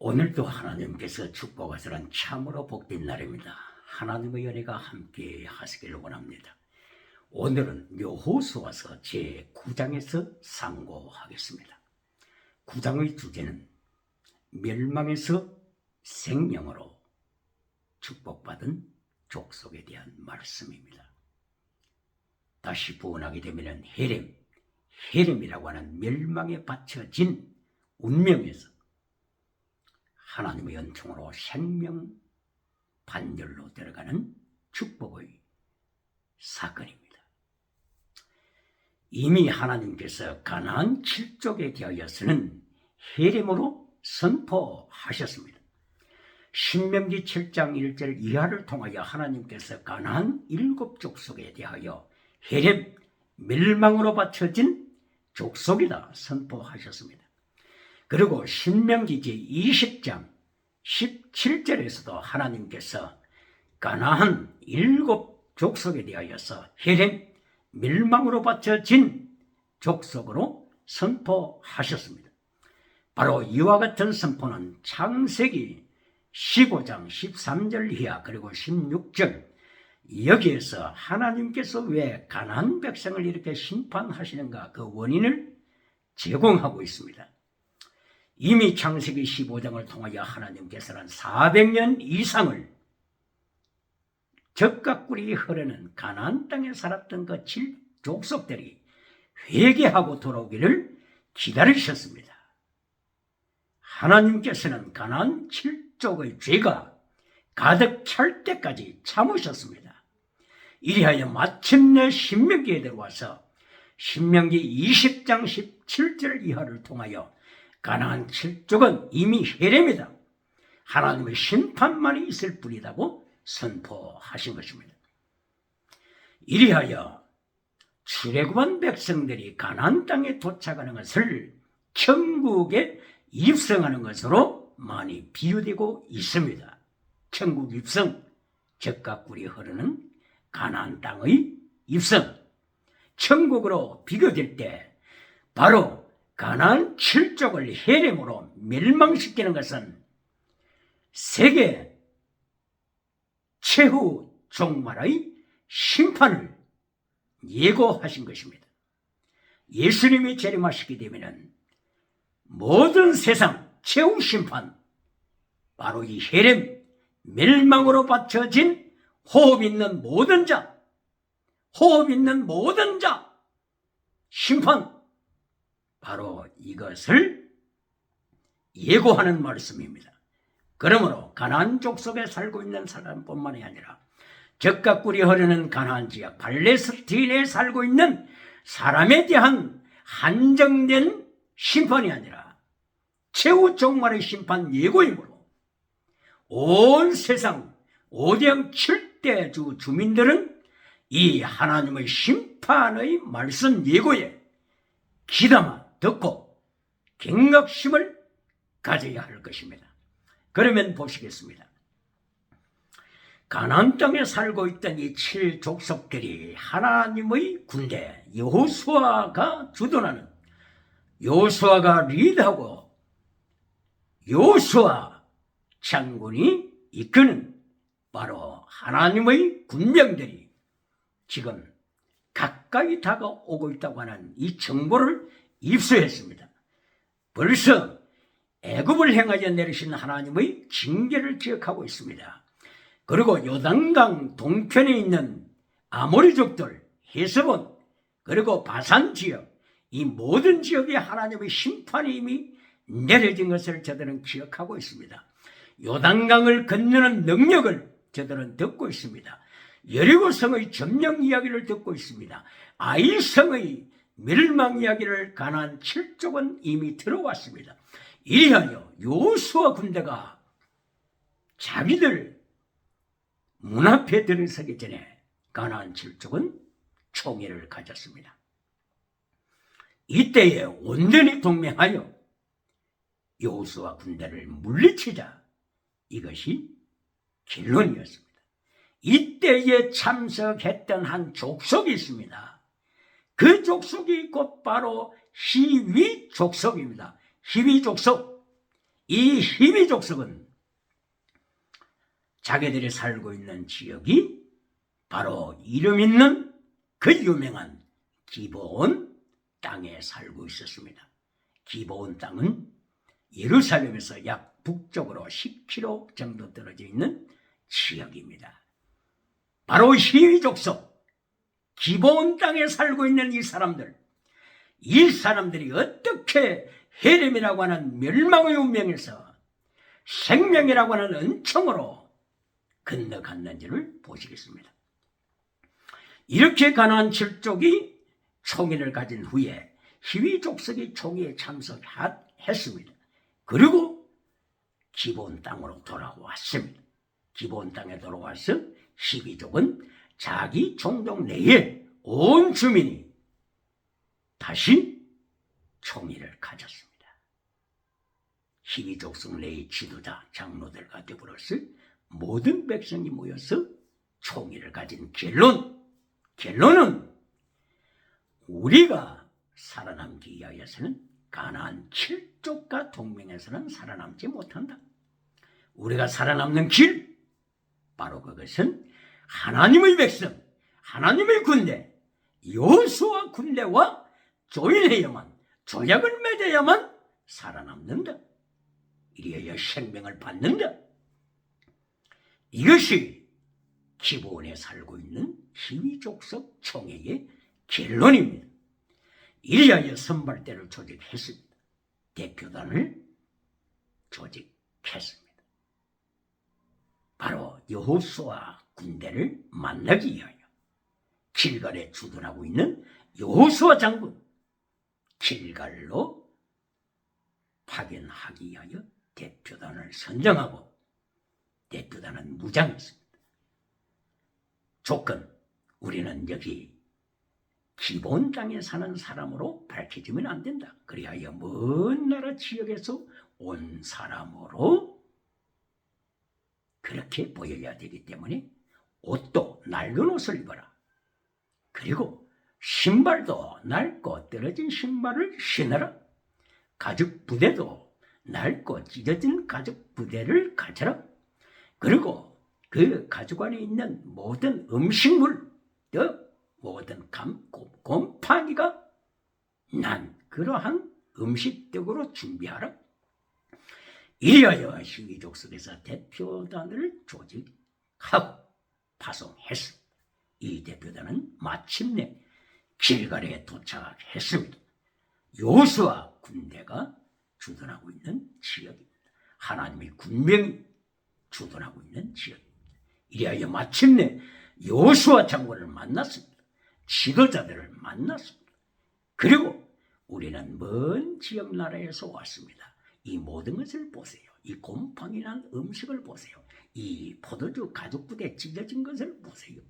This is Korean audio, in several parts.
오늘도 하나님께서 축복하시는 참으로 복된 날입니다. 하나님의 은혜가 함께 하시길 원합니다. 오늘은 여호수아서 제9장에서 상고하겠습니다. 9장의 주제는 멸망에서 생명으로 축복받은 족속에 대한 말씀입니다. 다시 부언하게 되면 헤렘이라고 하는 멸망에 바쳐진 운명에서 하나님의 은총으로 생명 반열로 들어가는 축복의 사건입니다. 이미 하나님께서 가나안 7족에 대하여서는 헤렘으로 선포하셨습니다. 신명기 7장 1절 이하를 통하여 하나님께서 가나안 7족속에 대하여 헤렘 멸망으로 바쳐진 족속이다 선포하셨습니다. 그리고 신명기 제20장 17절에서도 하나님께서 가나안 7족속에 대하여서 헤렘 멸망으로 바쳐진 족속으로 선포하셨습니다. 바로 이와 같은 선포는 창세기 15장 13절 이하 그리고 16절 여기에서 하나님께서 왜 가나안 백성을 이렇게 심판하시는가 그 원인을 제공하고 있습니다. 이미 창세기 15장을 통하여 하나님께서는 400년 이상을 젖과 꿀이 흐르는 가나안 땅에 살았던 그 7족속들이 회개하고 돌아오기를 기다리셨습니다. 하나님께서는 가나안 7족의 죄가 가득 찰 때까지 참으셨습니다. 이리하여 마침내 신명기에 들어와서 신명기 20장 17절 이하를 통하여 가나안 7족은 이미 헤렘이다. 하나님의 심판만이 있을 뿐이라고 선포하신 것입니다. 이리하여 출애굽한 백성들이 가나안 땅에 도착하는 것을 천국에 입성하는 것으로 많이 비유되고 있습니다. 천국 입성, 젖과 꿀이 흐르는 가나안 땅의 입성, 천국으로 비교될 때 바로 가나안 7족을 헤렘으로 멸망시키는 것은 세계 최후 종말의 심판을 예고하신 것입니다. 예수님이 재림하시게 되면 모든 세상 최후 심판, 바로 이 헤렘 멸망으로 바쳐진 호흡 있는 모든 자 심판, 바로 이것을 예고하는 말씀입니다. 그러므로 가나안 족속에 살고 있는 사람뿐만이 아니라 젖과 꿀이 흐르는 가나안 지역 팔레스타인에 살고 있는 사람에 대한 한정된 심판이 아니라 최후 종말의 심판 예고이므로 온 세상 5대 7대주 주민들은 이 하나님의 심판의 말씀 예고에 귀담아 듣고 경각심을 가져야 할 것입니다. 그러면 보시겠습니다. 가나안 땅에 살고 있던 이 7족속들이 하나님의 군대 여호수아가 주도하는, 여호수아가 리드하고 여호수아 장군이 이끄는 바로 하나님의 군병들이 지금 가까이 다가오고 있다고 하는 이 정보를 입수했습니다. 벌써 애굽을 향하여 내리신 하나님의 징계를 기억하고 있습니다. 그리고 요단강 동편에 있는 아모리족들, 헤스본, 그리고 바산 지역, 이 모든 지역에 하나님의 심판이 이미 내려진 것을 저들은 기억하고 있습니다. 요단강을 건너는 능력을 저들은 듣고 있습니다. 여리고성의 점령 이야기를 듣고 있습니다. 아이성의 멸망 이야기를 가나안 7족은 이미 들어왔습니다. 이리하여 여호수아 군대가 자기들 문 앞에 들어서기 전에 가나안 7족은 총애를 가졌습니다. 이때에 온전히 동맹하여 여호수아 군대를 물리치자, 이것이 결론이었습니다. 이때에 참석했던 한 족속이 있습니다. 그 족속이 곧 바로 히위 족속입니다. 히위 족속. 이 히위 족속은 자기들이 살고 있는 지역이 바로 이름 있는 그 유명한 기브온 땅에 살고 있었습니다. 기브온 땅은 예루살렘에서 약 북쪽으로 10km 정도 떨어져 있는 지역입니다. 바로 히위 족속, 기브온 땅에 살고 있는 이 사람들이 어떻게 헤렘이라고 하는 멸망의 운명에서 생명이라고 하는 은총으로 건너갔는지를 보시겠습니다. 이렇게 가나안 7족이 총의를 가진 후에 히위 족속이 총의에 참석했습니다. 그리고 기브온 땅으로 돌아왔습니다. 기브온 땅에 돌아와서 히위족은 자기 종족 내에 온 주민이 다시 총의를 가졌습니다. 히위 족속 내의 지도자 장로들과 더불어서 모든 백성이 모여서 총의를 가진 결론은 우리가 살아남기 위하여서는 가나안 7족과 동맹해서는 살아남지 못한다. 우리가 살아남는 길, 바로 그것은 하나님의 백성, 하나님의 군대, 여호수아 군대와 조인해야만, 조약을 맺어야만 살아남는다. 이리하여 생명을 받는다. 이것이 기브온에 살고 있는 히위 족속 총회의 결론입니다. 이리하여 선발대를 조직했습니다. 대표단을 조직했습니다. 바로 여호수아 군대를 만나기 위하여 길갈에 주둔하고 있는 여호수아 장군 길갈로 파견하기 위하여 대표단을 선정하고 대표단은 무장했습니다. 조건, 우리는 여기 기브온 땅에 사는 사람으로 밝혀지면 안 된다. 그리하여 먼 나라 지역에서 온 사람으로 그렇게 보여야 되기 때문에 옷도 낡은 옷을 입어라. 그리고 신발도 낡고 떨어진 신발을 신어라. 가죽 부대도 낡고 찢어진 가죽 부대를 가져라. 그리고 그 가죽 안에 있는 모든 음식물, 모든 곰팡이가 난 그러한 음식떡으로 준비하라. 이리하여 히위 족속에서 대표단을 조직하고 파송했습니다. 이 대표단은 마침내 길갈에 도착했습니다. 여호수아 군대가 주둔하고 있는 지역입니다. 하나님의 군병이 주둔하고 있는 지역입니다. 이리하여 마침내 여호수아 장군을 만났습니다. 지도자들을 만났습니다. 그리고 우리는 먼 지역 나라에서 왔습니다. 이 모든 것을 보세요. 이 곰팡이 난 음식을 보세요. 이 포도주 가죽부대 찢어진 것을 보세요.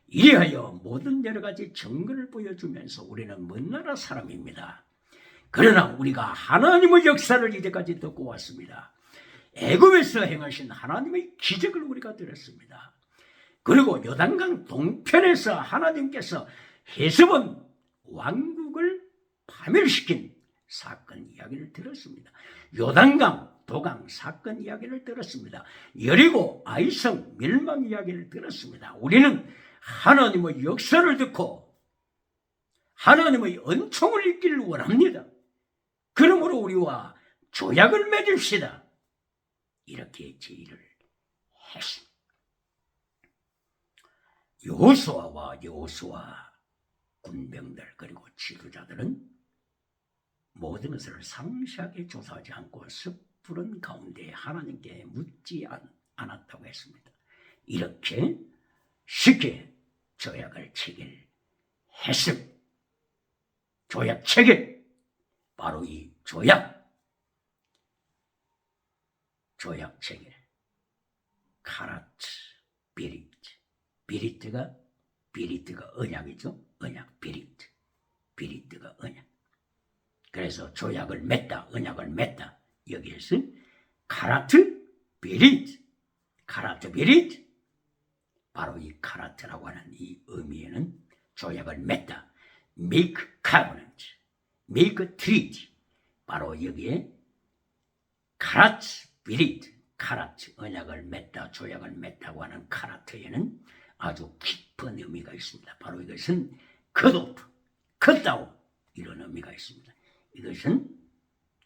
이리하여 모든 여러 가지 증거를 보여주면서 우리는 먼 나라 사람입니다. 그러나 우리가 하나님의 역사를 이제까지 듣고 왔습니다. 애굽에서 행하신 하나님의 기적을 우리가 들었습니다. 그리고 요단강 동편에서 하나님께서 헤스본 왕국을 파멸시킨 사건 이야기를 들었습니다. 요단강 도강 사건 이야기를 들었습니다. 여리고 아이성 멸망 이야기를 들었습니다. 우리는 하나님의 역사를 듣고 하나님의 은총을 잊기를 원합니다. 그러므로 우리와 조약을 맺읍시다. 이렇게 제의를 했습니다. 여호수아와 여호수아 군병들 그리고 지도자들은 모든 것을 상세하게 조사하지 않고 섣부른 가운데 하나님께 묻지 않았다고 했습니다. 이렇게 쉽게 조약을 체결했습니다. 조약 체결, 바로 이 조약 체결, 카라트, 비리트가 언약이죠. 언약, 비리트가 언약. 그래서 조약을 맺다, 언약을 맺다. 여기에서 카라트, 비리트, 바로 이 카라트라고 하는 이 의미에는 조약을 맺다, make covenant, make treaty. 바로 여기에 카라트, 비리트, 카라트, 언약을 맺다, 조약을 맺다고 하는 카라트에는 아주 깊은 의미가 있습니다. 바로 이것은 컷오프, 컷다운 이런 의미가 있습니다. 이것은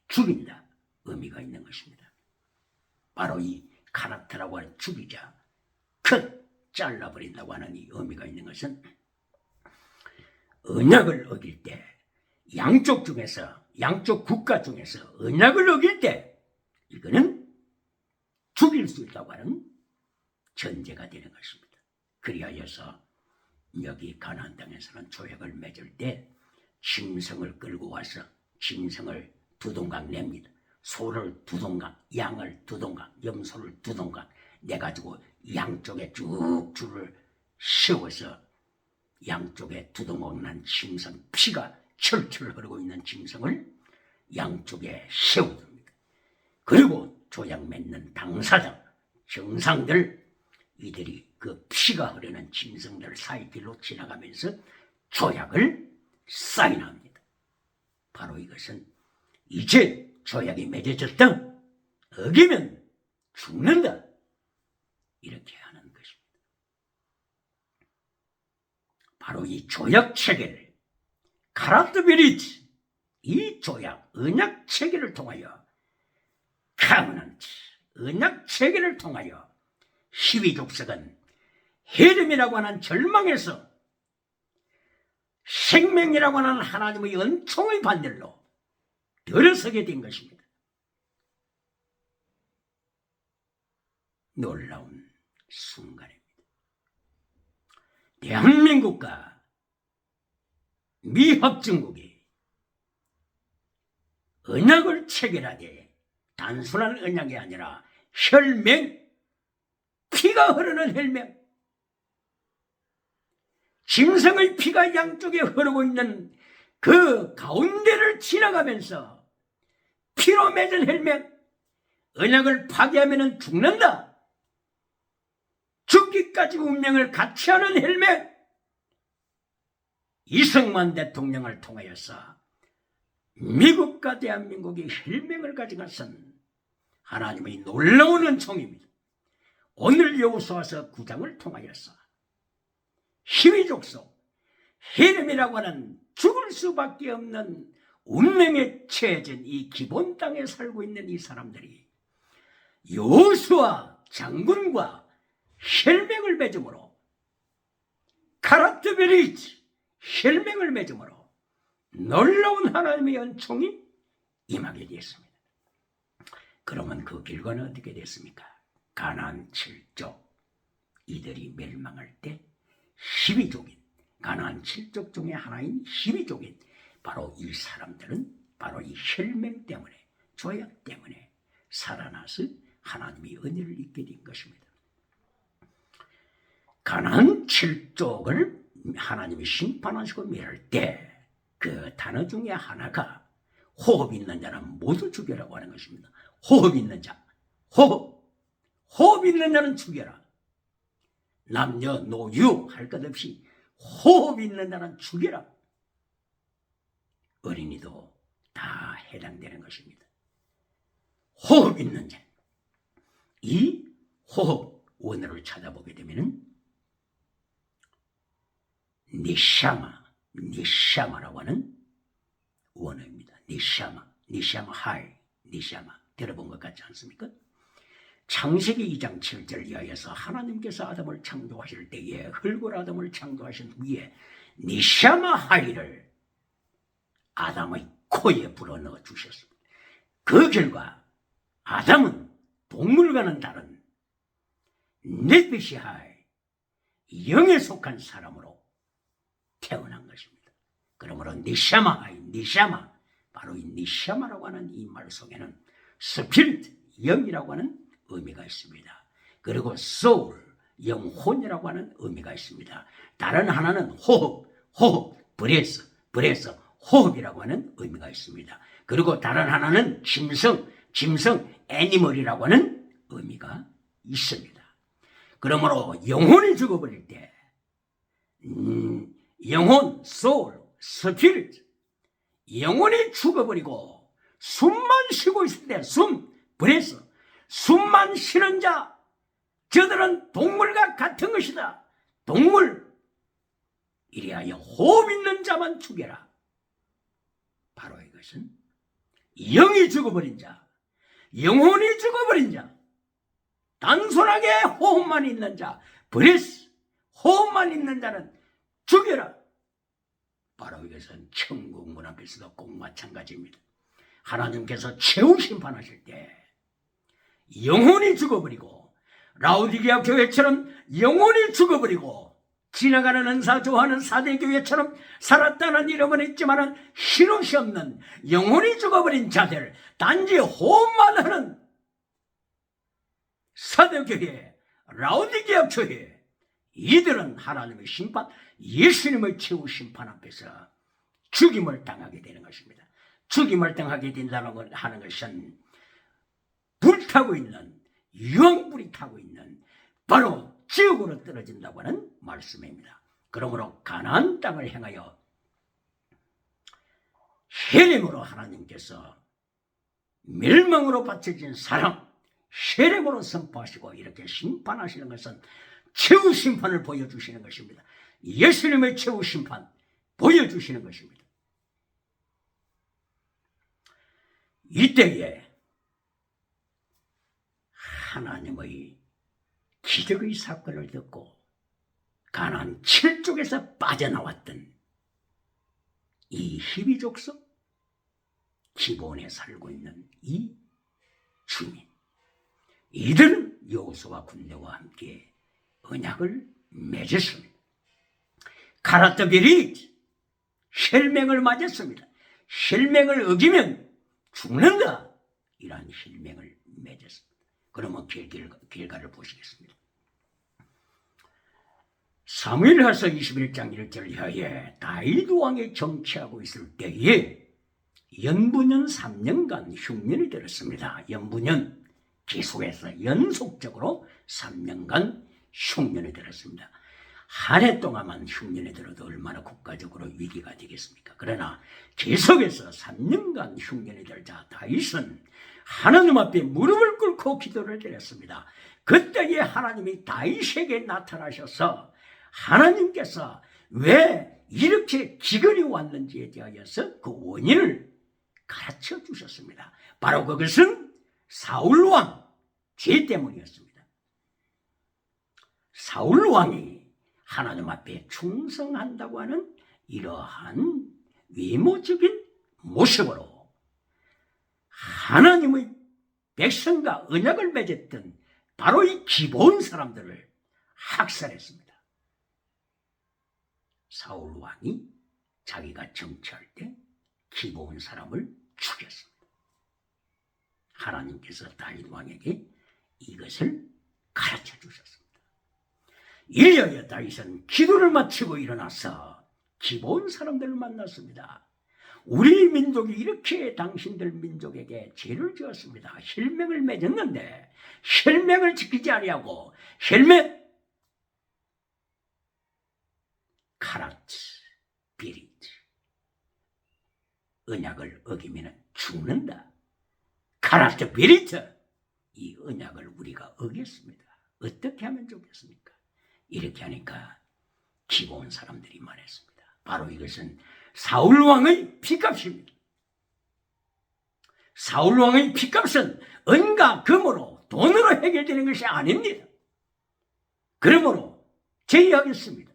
죽인다 의미가 있는 것입니다. 바로 이 카라트라고 하는 죽이자, 컷, 잘라버린다고 하는 이 의미가 있는 것은 언약을 어길 때 양쪽 중에서 양쪽 국가 중에서 언약을 어길 때 이거는 죽일 수 있다고 하는 전제가 되는 것입니다. 그리하여서 여기 가나안 땅에서는 조약을 맺을 때 짐승을 끌고 와서 짐승을 두 동강 냅니다. 소를 두 동강, 양을 두 동강, 염소를 두 동강 내가지고 양쪽에 쭉 줄을 세워서 양쪽에 두 동강 난 짐승, 피가 철철 흐르고 있는 짐승을 양쪽에 세워둡니다. 그리고 조약 맺는 당사자, 정상들, 이들이 그 피가 흐르는 짐승들 사이길로 지나가면서 조약을 사인합니다. 바로 이것은 이제 조약이 맺어졌다, 어기면 죽는다, 이렇게 하는 것입니다. 바로 이 조약 체계를 카라트비리트, 이 조약, 언약 체계를 통하여 카브넌트, 언약 체계를 통하여 히위 족속은 헤름이라고 하는 절망에서 생명이라고 하는 하나님의 은총의 반열로 들어서게 된 것입니다. 놀라운 순간입니다. 대한민국과 미합중국이 언약을 체결하되 단순한 언약이 아니라 혈맹, 피가 흐르는 혈맹, 짐승의 피가 양쪽에 흐르고 있는 그 가운데를 지나가면서 피로 맺은 혈맹, 언약을 파괴하면 죽는다, 죽기까지 운명을 같이 하는 혈맹, 이승만 대통령을 통하여서 미국과 대한민국이 혈맹을 가져가선 하나님의 놀라운 은총입니다. 오늘 여호수아서 9장을 통하여서 히위 족속, 헤름이라고 하는 죽을 수밖에 없는 운명에 처해진 이 기본 땅에 살고 있는 이 사람들이 여호수아 장군과 혈맹을 맺음으로, 카라트베리트 혈맹을 맺음으로 놀라운 하나님의 은총이 임하게 되었습니다. 그러면 그 결과는 어떻게 됐습니까? 가나안 7족, 이들이 멸망할 때 히위족인, 가나안 7족 중에 하나인 히위족인 바로 이 사람들은 바로 이 혈맹 때문에, 조약 때문에 살아나서 하나님의 은혜를 입게 된 것입니다. 가나안 7족을 하나님이 심판하시고 멸할 때 그 단어 중에 하나가 호흡 있는 자는 모두 죽여라고 하는 것입니다. 호흡 있는 자, 호흡 있는 자는 죽여라. 남녀 노유 할 것 없이 호흡 있는 자는 죽여라. 어린이도 다 해당되는 것입니다. 호흡 있는 자, 이 호흡 원어를 찾아보게 되면 니샤마라고 하는 원어입니다. 니샤마 하이, 니샤마 들어본 것 같지 않습니까? 창세기 2장 7절 이하에서 하나님께서 아담을 창조하실 때에 흙을 아담을 창조하신 후에 니샤마 하이를 아담의 코에 불어넣어 주셨습니다. 그 결과 아담은 동물과는 다른 네피시 하이, 영에 속한 사람으로 태어난 것입니다. 그러므로 니샤마 하이, 니샤마, 바로 이 니샤마라고 하는 이 말 속에는 스피릿, 영이라고 하는 의미가 있습니다. 그리고 soul, 영혼이라고 하는 의미가 있습니다. 다른 하나는 호흡, 브레스, 호흡이라고 하는 의미가 있습니다. 그리고 다른 하나는 짐승, 애니멀이라고 하는 의미가 있습니다. 그러므로 영혼이 죽어버릴 때 영혼, soul, spirit, 영혼이 죽어버리고 숨만 쉬고 있을 때, 그래서 숨만 쉬는 자, 저들은 동물과 같은 것이다. 동물, 이리하여 호흡 있는 자만 죽여라. 바로 이것은 영이 죽어버린 자, 영혼이 죽어버린 자, 단순하게 호흡만 있는 자, 브레스, 호흡만 있는 자는 죽여라. 바로 이것은 천국 문 앞에서도 꼭 마찬가지입니다. 하나님께서 최후 심판하실 때 영혼이 죽어버리고, 라오디게아 교회처럼 영혼이 죽어버리고, 지나가는 은사 좋아하는 사대교회처럼 살았다는 이름은 있지만 힘없이 없는 영혼이 죽어버린 자들, 단지 호흡만 하는 사대교회, 라오디게아 교회, 이들은 하나님의 심판, 예수님의 최후 심판 앞에서 죽임을 당하게 되는 것입니다. 죽임을 당하게 된다는 하는 것은 불타고 있는, 유황불이 타고 있는 바로 지옥으로 떨어진다고 하는 말씀입니다. 그러므로 가나안 땅을 향하여 혈행으로 하나님께서 멸망으로 바쳐진 사람, 혈행으로 선포하시고 이렇게 심판하시는 것은 최후 심판을 보여주시는 것입니다. 예수님의 최후 심판 보여주시는 것입니다. 이때에 하나님의 기적의 사건을 듣고 가나안 7족에서 빠져나왔던 이 히비 족속, 기본에 살고 있는 이 주민, 이들은 여호수아 군대와 함께 언약을 맺었습니다. 가라트비릿, 혈맹을 맞았습니다. 혈맹을 어기면 죽는다, 이러한 혈맹을 맺었습니다. 그러면 결과를 보시겠습니다. 사무엘하서 21장 1절하에 다윗 왕이 정치하고 있을 때에 연분년 3년간 흉년이 들었습니다. 연분년, 계속해서 연속적으로 3년간 흉년이 들었습니다. 한 해 동안만 흉년이 들어도 얼마나 국가적으로 위기가 되겠습니까? 그러나 계속해서 3년간 흉년이 들자 다윗은 하나님 앞에 무릎을 꿇고 기도를 드렸습니다. 그때에 하나님이 다윗에게 나타나셔서 하나님께서 왜 이렇게 기근이 왔는지에 대하여서 그 원인을 가르쳐 주셨습니다. 바로 그것은 사울왕 죄 때문이었습니다. 사울왕이 하나님 앞에 충성한다고 하는 이러한 외모적인 모습으로 하나님의 백성과 언약을 맺었던 바로 이 기본 사람들을 학살했습니다. 사울 왕이 자기가 정치할 때 기본 사람을 죽였습니다. 하나님께서 다윗 왕에게 이것을 가르쳐 주셨습니다. 이리하여 다윗은 기도를 마치고 일어나서 기본 사람들을 만났습니다. 우리 민족이 이렇게 당신들 민족에게 죄를 지었습니다. 혈맹을 맺었는데 혈맹을 지키지 아니하고 혈맹 카라트 비리트 언약을 어기면 죽는다. 카라트 비리트 이 언약을 우리가 어겼습니다. 어떻게 하면 좋겠습니까? 이렇게 하니까 기본 사람들이 말했습니다. 바로 이것은 사울왕의 피값입니다. 사울왕의 피값은 은과 금으로 돈으로 해결되는 것이 아닙니다. 그러므로 제의하겠습니다.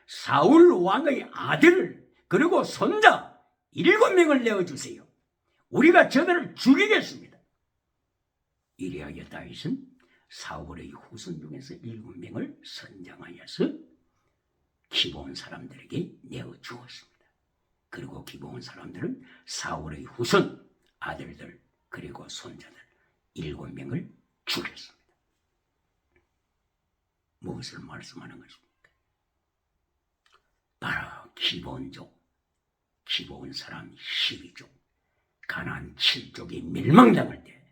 사울왕의 아들을 그리고 손자 7명을 내어주세요. 우리가 저들을 죽이겠습니다. 이리하여 다윗은 사울의 후손 중에서 7명을 선정하여서 기본 사람들에게 내어주었습니다. 그리고 기본 사람들은 사울의 후손 아들들 그리고 손자들 7명을 죽였습니다. 무엇을 말씀하는 것입니까? 바로 기본족, 기본 사람 12족, 가나안 7족이 멸망당할 때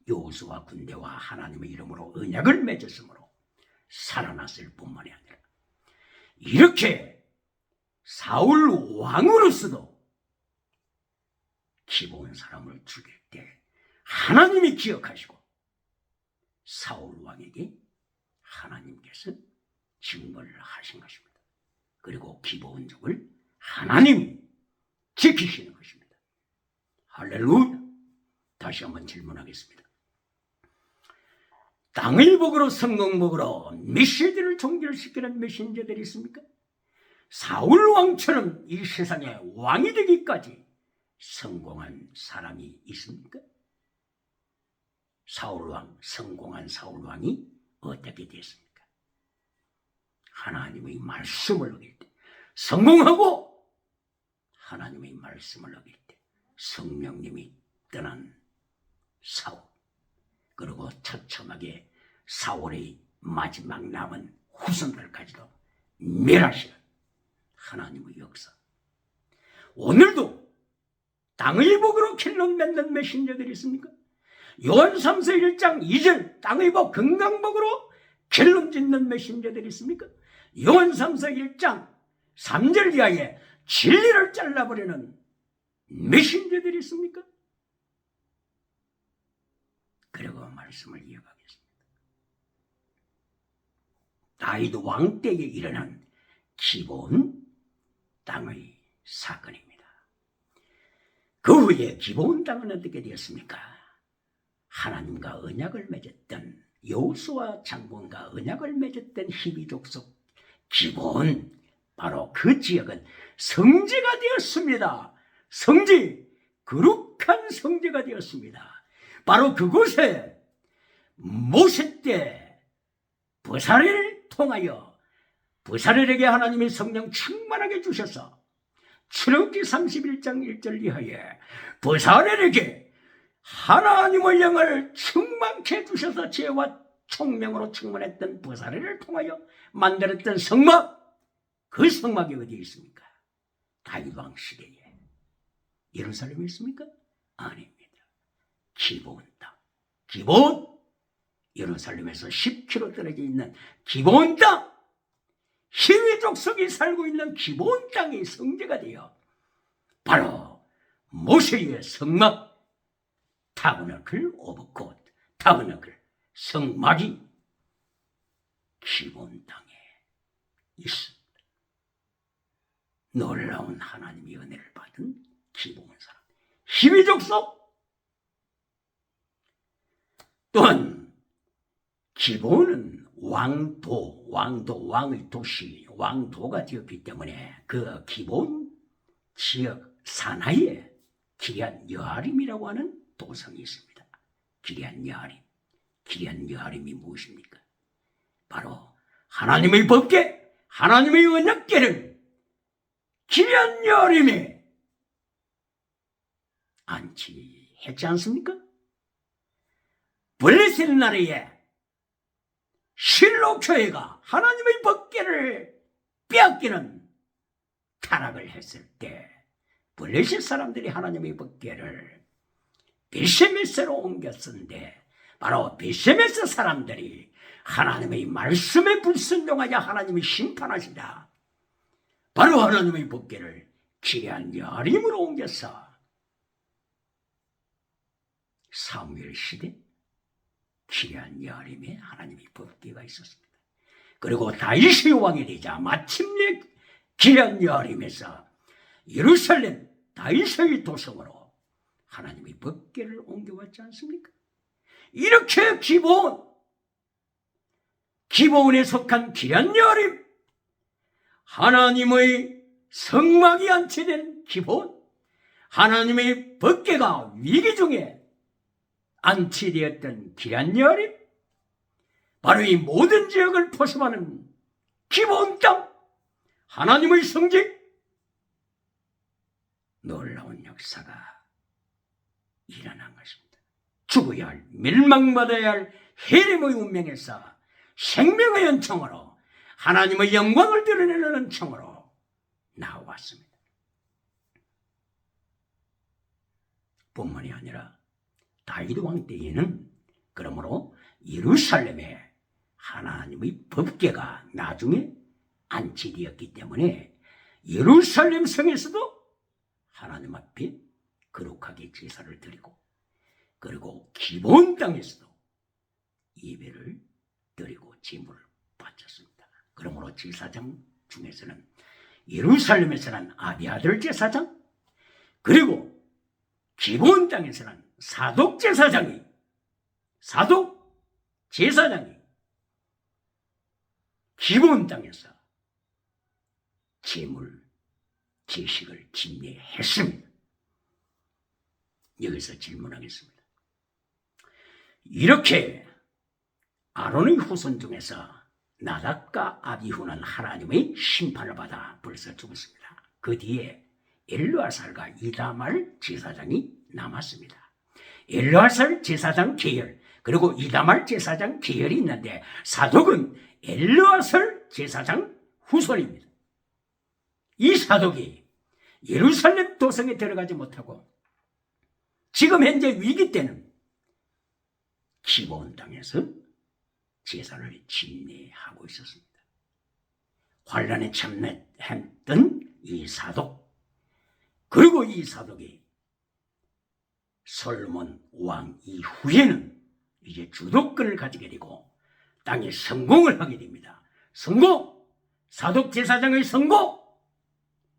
여호수아 군대와 하나님의 이름으로 언약을 맺었으므로 살아났을 뿐만이 아니라 이렇게 사울 왕으로서도 기본 사람을 죽일 때 하나님이 기억하시고 사울 왕에게 하나님께서 징벌을 하신 것입니다. 그리고 기브온족을 하나님이 지키시는 것입니다. 할렐루야. 다시 한번 질문하겠습니다. 땅의 복으로 성공복으로 메시지를 종결시키는 메신저들이 있습니까? 사울 왕처럼 이 세상에 왕이 되기까지 성공한 사람이 있습니까? 성공한 사울 왕이 어떻게 됐습니까? 하나님의 말씀을 어길 때 성공하고, 하나님의 말씀을 어길 때 성령님이 떠난 사울, 그리고 처참하게 사울의 마지막 남은 후손들까지도 멸하시는 하나님의 역사. 오늘도 땅의 복으로 길론 맺는 메신저들이 있습니까? 요한 3서 1장 2절 땅의 복 건강복으로 길론 짓는 메신저들이 있습니까? 요한 3서 1장 3절 이하에 진리를 잘라버리는 메신저들이 있습니까? 그리고 말씀을 이어가겠습니다. 다윗 왕 때에 일어난 기브온 땅의 사건입니다. 그 후에 기브온 땅은 어떻게 되었습니까? 하나님과 언약을 맺었던, 여호수아 장군과 언약을 맺었던 히브리 족속 기브온, 바로 그 지역은 성지가 되었습니다. 성지, 거룩한 성지가 되었습니다. 바로 그곳에 모세 때 부사렐을 통하여 부사렐에게 하나님의 성령 충만하게 주셔서 출애굽기 31장 1절 이하에 부사렐에게 하나님의 영을 충만케 주셔서 지혜와 총명으로 충만했던 부사렐을 통하여 만들었던 성막, 그 성막이 어디에 있습니까? 다윗 왕 시대에 예루살렘에 있습니까? 아닙니다. 기브온 땅, 기브온, 예루살렘에서 10km 떨어져 있는 기브온 땅, 히브리 족속이 살고 있는 기브온 땅이 성지가 되어 바로 모세의 성막, 타버너클 오브 갓, 타버너클 성막이 기브온 땅에 있습니다. 놀라운 하나님의 은혜를 받은 기브온 사람, 히브리 족속. 또한 기브온은 왕의 도시, 왕도가 되었기 때문에 그 기브온 지역 산하에 기럇 여아림이라고 하는 도성이 있습니다. 기럇 여아림. 기럇 여아림이 무엇입니까? 바로 하나님의 법궤, 하나님의 언약궤를 기럇 여아림에 안치했지 않습니까? 블레셋 나라에 실로 교회가 하나님의 법궤를 빼앗기는 타락을 했을 때 블레셋 사람들이 하나님의 법궤를 베세메스로 옮겼었는데, 바로 베세메스 사람들이 하나님의 말씀에 불순종하여 하나님이 심판하시다. 바로 하나님의 법궤를 기럇 여아림으로 옮겼어. 사무엘 시대 기럇 여아림에 하나님의 법궤가 있었습니다. 그리고 다윗의 왕이 되자 마침내 기럇 여아림에서 예루살렘 다윗의 도성으로 하나님의 법궤를 옮겨왔지 않습니까? 이렇게 기브온에 속한 기럇 여아림, 하나님의 성막이 안치된 기브온, 하나님의 법궤가 위기 중에 안치되었던 기럇 여아림, 바로 이 모든 지역을 포섭하는 기브온 땅, 하나님의 성지, 놀라운 역사가 일어난 것입니다. 죽어야 할, 멸망받아야 할 헤렘의 운명에서 생명의 은총으로 하나님의 영광을 드러내는 은총으로 나왔습니다. 뿐만이 아니라 다윗 왕 때에는 그러므로 예루살렘에 하나님의 법궤가 나중에 안치되었기 때문에 예루살렘 성에서도 하나님 앞에 거룩하게 제사를 드리고 그리고 기브온 땅에서도 예배를 드리고 제물을 바쳤습니다. 그러므로 제사장 중에서는 예루살렘에서는 아비아들 제사장, 그리고 기브온 땅에서는 사독 제사장이 기브온 땅에서 제물 제식을 집례했습니다. 여기서 질문하겠습니다. 이렇게 아론의 후손 중에서 나답과 아비후는 하나님의 심판을 받아 벌써 죽었습니다. 그 뒤에 엘르아살과 이다말 제사장이 남았습니다. 엘르아살 제사장 계열, 그리고 이다말 제사장 계열이 있는데 사독은 엘르아살 제사장 후손입니다. 이 사독이 예루살렘 도성에 들어가지 못하고 지금 현재 위기 때는 기브온 땅에서 제사를 집례하고 있었습니다. 환란에 참여했던 이 사독, 그리고 이 사독이 솔로몬 왕 이후에는 이제 주도권을 가지게 되고 땅에 성공을 하게 됩니다. 성공! 사독 제사장의 성공!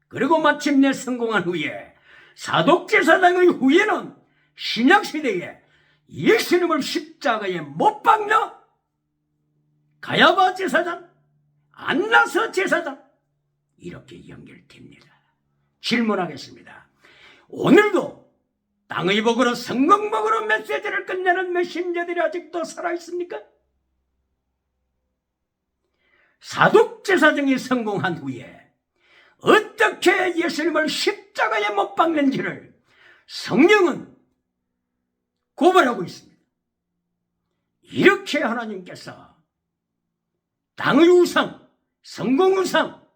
그리고 마침내 성공한 후에 사독 제사장의 후에는 신약시대에 예수님을 십자가에 못 박는 가야바 제사장, 안나서 제사장, 이렇게 연결됩니다. 질문하겠습니다. 오늘도 땅의 복으로 성공복으로 메시지를 끝내는 메신저들이 아직도 살아있습니까? 사독 제사장이 성공한 후에 어떻게 예수님을 십자가에 못 박는지를 성령은 고발하고 있습니다. 이렇게 하나님께서 땅의 우상, 성공 우상,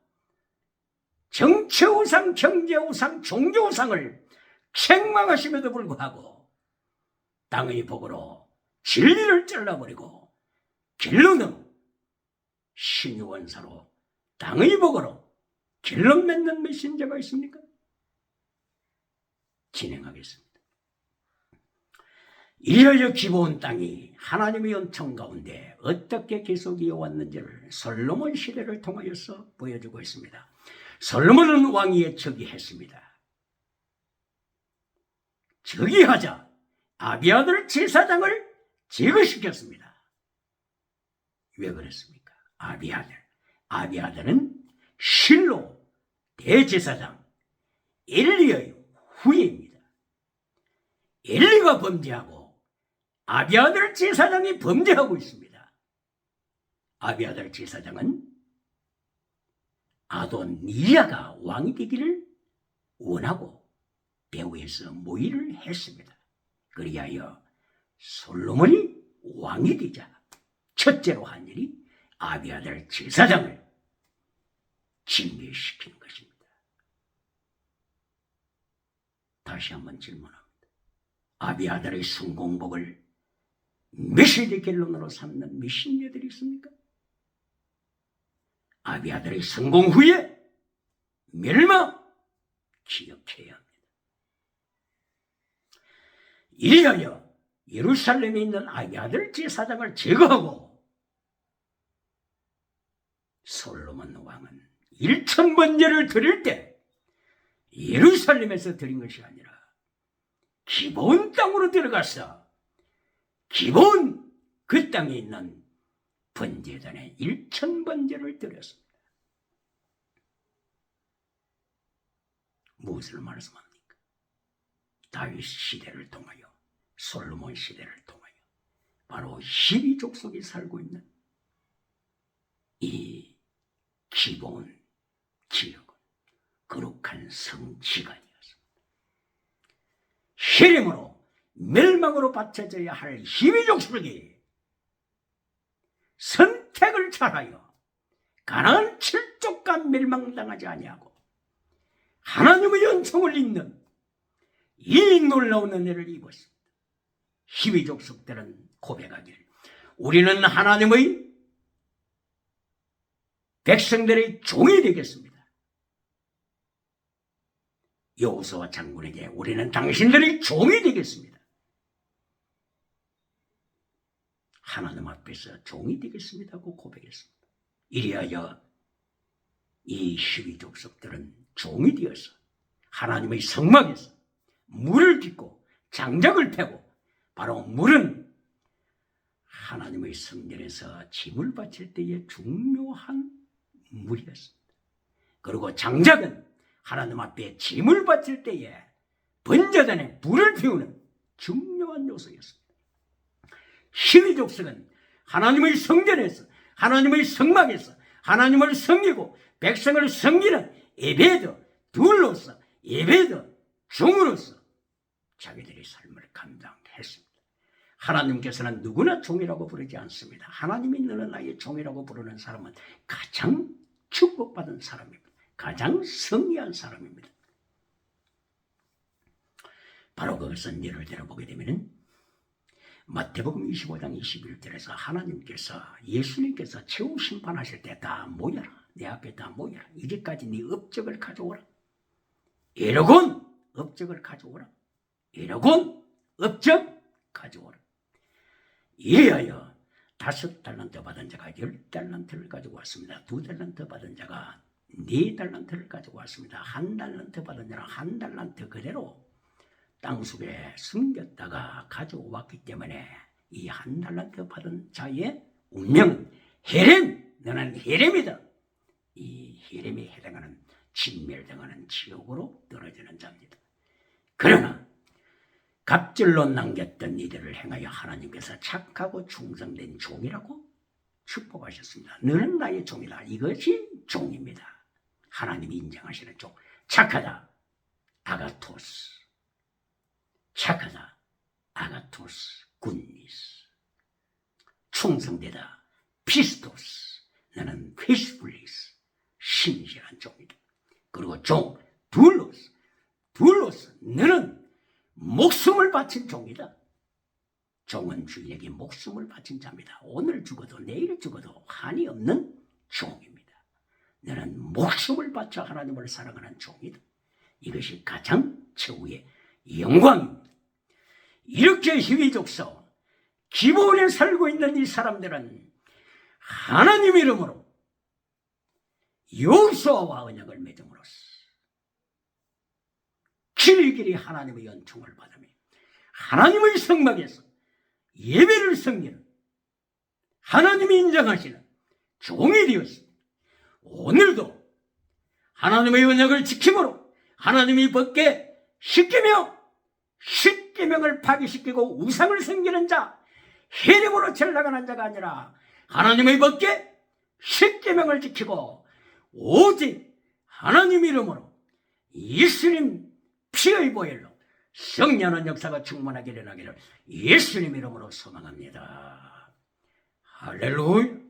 정치 우상, 경제 우상, 종교 우상을 책망하심에도 불구하고 땅의 복으로 진리를 잘라버리고 결론은 신의 원사로 땅의 복으로 결론 맺는 메신저가 있습니까? 진행하겠습니다. 이어져 기브온 땅이 하나님의 은총 가운데 어떻게 계속 이어왔는지를 솔로몬 시대를 통하여서 보여주고 있습니다. 솔로몬은 왕위에 즉위했습니다. 즉위하자 아비아들 제사장을 제거시켰습니다. 왜 그랬습니까? 아비아들은 실로 대제사장 엘리의 후예입니다. 엘리가 범죄하고 아비아들 제사장이 범죄하고 있습니다. 아비아들 제사장은 아도니아가 왕이 되기를 원하고 배후에서 모의를 했습니다. 그리하여 솔로몬이 왕이 되자 첫째로 한 일이 아비아들 제사장을 징계시키는 것입니다. 다시 한번 질문합니다. 아비아들의 성공복을 메시지 결론으로 삼는 메신저들이 있습니까? 아비아들의 성공 후에 멸망 기억해야 합니다. 이리하여 예루살렘에 있는 아비아들 제사장을 제거하고 솔로몬 왕은 1000번제를 드릴 때 예루살렘에서 드린 것이 아니라 기브온 땅으로 들어가서 기브온 그 땅에 있는 번제단에 1000번제를 드렸습니다. 무엇을 말씀합니까? 다윗 시대를 통하여 솔로몬 시대를 통하여 바로 12족속이 살고 있는 이 기브온 지역은 거룩한 성지가 되었습니다. 희림으로 멸망으로 바쳐져야 할 12족속이 선택을 잘하여 가나안 7족간 멸망당하지 아니하고 하나님의 은총을 입는 이 놀라운 은혜를 입었습니다. 12족속들은 고백하기를 우리는 하나님의 백성들의 종이 되겠습니다. 여호수아 장군에게 우리는 당신들의 종이 되겠습니다. 하나님 앞에서 종이 되겠습니다고 고백했습니다. 이리하여 이 시위 족속들은 종이 되어서 하나님의 성막에서 물을 빚고 장작을 패고, 바로 물은 하나님의 성전에서 짐을 바칠 때의 중요한 물이었습니다. 그리고 장작은 하나님 앞에 짐을 바칠 때에 번제단에 불을 피우는 중요한 요소였습니다. 시위 족속은 하나님의 성전에서, 하나님의 성막에서 하나님을 섬기고 백성을 섬기는 에베드 둘로서, 에베드 종으로서 자기들의 삶을 감당했습니다. 하나님께서는 누구나 종이라고 부르지 않습니다. 하나님이 너는 나의 종이라고 부르는 사람은 가장 축복받은 사람입니다. 가장 성리한 사람입니다. 바로 그것은 예를 들어 보게 되면 마태복음 25장 21절에서 하나님께서, 예수님께서 최후 심판하실 때 다 모여라, 내 앞에 다 모여라, 이제까지 네 업적을 가져오라, 이러곤 업적을 가져오라, 이러곤 업적 가져오라. 이하여 5달란트 받은 자가 10달란트를 가지고 왔습니다. 2달란트 받은 자가 4달란트를 가지고 왔습니다. 1달란트 받은 자는 1달란트 그대로 땅속에 숨겼다가 가져왔기 때문에 이 1달란트 받은 자의 운명은 헤렘, 너는 헤렘이다. 이 헤렘에 해당하는 진멸당하는 지옥으로 떨어지는 자입니다. 그러나 갑절로 남겼던 이들을 행하여 하나님께서 착하고 충성된 종이라고 축복하셨습니다. 너는 나의 종이다. 이것이 종입니다. 하나님이 인정하시는 종. 착하다, 아가토스. 착하다, 아가토스, 굿니스. 충성되다, 피스토스. 너는 페이스풀리스, 신실한 종이다. 그리고 종, 둘로스. 둘로스, 너는 목숨을 바친 종이다. 종은 주인에게 목숨을 바친 자입니다. 오늘 죽어도 내일 죽어도 한이 없는 종입니다. 너는 목숨을 바쳐 하나님을 사랑하는 종이다. 이것이 가장 최후의 영광입니다. 이렇게 희귀족서 기본에 살고 있는 이 사람들은 하나님 이름으로 여호수아와 언약을 맺음으로써 길이길이 하나님의 연총을 받으며 하나님의 성막에서 예배를 섬기는 하나님이 인정하시는 종이 되었습니다. 오늘도 하나님의 언약을 지킴으로 하나님이 벗게 십계명, 십계명을 파기시키고 우상을 섬기는 자, 헤림으로 전락하는 자가 아니라 하나님의 벗게 십계명을 지키고 오직 하나님 이름으로 예수님 피의 보혈로 성령의 역사가 충만하게 일어나기를 예수님 이름으로 소망합니다. 할렐루야.